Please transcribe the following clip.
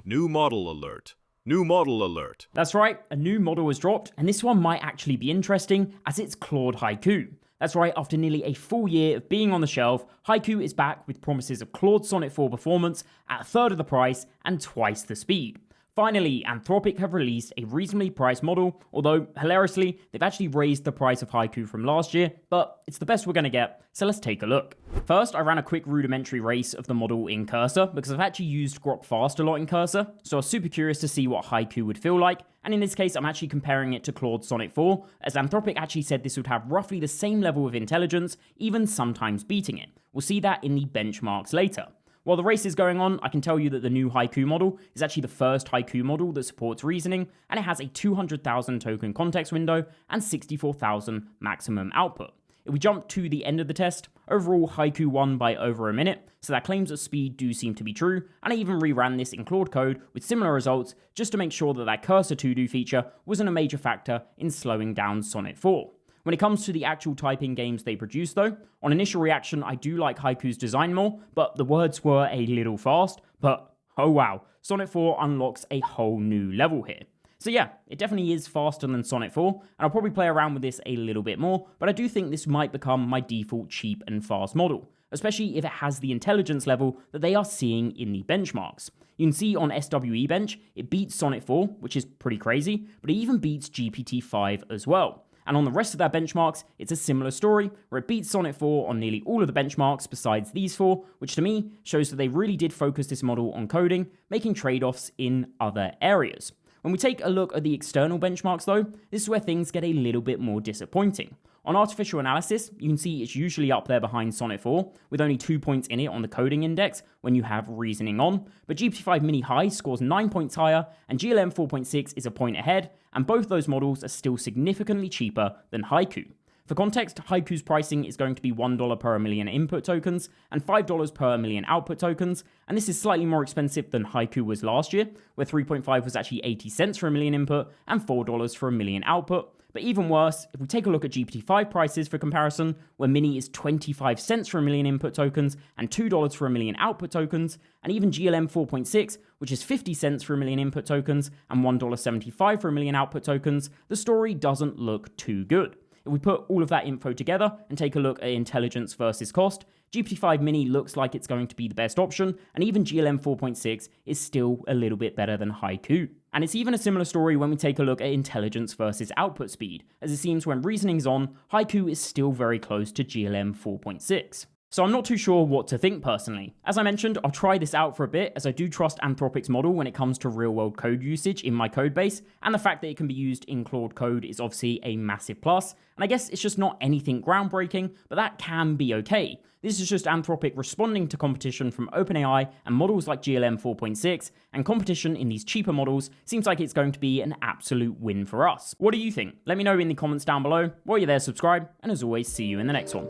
New model alert. New model alert. That's right, a new model was dropped, and this one might actually be interesting as it's Claude Haiku. That's right, after nearly a full year of being on the shelf, Haiku is back with promises of Claude Sonnet 4 performance at a third of the price and twice the speed. Finally, Anthropic have released a reasonably priced model, although, hilariously, they've actually raised the price of Haiku from last year, but it's the best we're going to get, so let's take a look. First, I ran a quick rudimentary race of the model in Cursor, because I've actually used Grok Fast a lot in Cursor, so I was super curious to see what Haiku would feel like, and in this case, I'm actually comparing it to Claude Sonnet 4, as Anthropic actually said this would have roughly the same level of intelligence, even sometimes beating it. We'll see that in the benchmarks later. While the race is going on, I can tell you that the new Haiku model is actually the first Haiku model that supports reasoning, and it has a 200,000 token context window and 64,000 maximum output. If we jump to the end of the test, overall Haiku won by over a minute, so that claims of speed do seem to be true, and I even reran this in Claude Code with similar results just to make sure that that cursor to-do feature wasn't a major factor in slowing down Sonnet 4. When it comes to the actual typing games they produce though, on initial reaction I do like Haiku's design more, but the words were a little fast, but oh wow, Sonnet 4 unlocks a whole new level here. So yeah, it definitely is faster than Sonnet 4, and I'll probably play around with this a little bit more, but I do think this might become my default cheap and fast model, especially if it has the intelligence level that they are seeing in the benchmarks. You can see on SWE Bench, it beats Sonnet 4, which is pretty crazy, but it even beats GPT-5 as well. And on the rest of their benchmarks, it's a similar story, where it beats Sonnet 4 on nearly all of the benchmarks besides these four, which to me shows that they really did focus this model on coding, making trade-offs in other areas. When we take a look at the external benchmarks though, this is where things get a little bit more disappointing. On artificial analysis, you can see it's usually up there behind Sonnet 4, with only 2 points in it on the coding index when you have reasoning on, but GPT-5 Mini High scores 9 points higher, and GLM 4.6 is a point ahead, and both those models are still significantly cheaper than Haiku. For context, Haiku's pricing is going to be $1 per million input tokens and $5 per million output tokens, and this is slightly more expensive than Haiku was last year, where 3.5 was actually 80 cents for a million input and $4 for a million output. But even worse, if we take a look at GPT-5 prices for comparison, where Mini is 25 cents for a million input tokens and $2 for a million output tokens, and even GLM 4.6, which is 50 cents for a million input tokens and $1.75 for a million output tokens, the story doesn't look too good. If we put all of that info together and take a look at intelligence versus cost, GPT-5 Mini looks like it's going to be the best option, and even GLM 4.6 is still a little bit better than Haiku. And it's even a similar story when we take a look at intelligence versus output speed, as it seems when reasoning's on, Haiku is still very close to GLM 4.6. So I'm not too sure what to think personally. As I mentioned, I'll try this out for a bit, as I do trust Anthropic's model when it comes to real-world code usage in my codebase, and the fact that it can be used in Claude Code is obviously a massive plus, and I guess it's just not anything groundbreaking, but that can be okay. This is just Anthropic responding to competition from OpenAI and models like GLM 4.6, and competition in these cheaper models seems like it's going to be an absolute win for us. What do you think? Let me know in the comments down below. While you're there, subscribe, and as always, see you in the next one.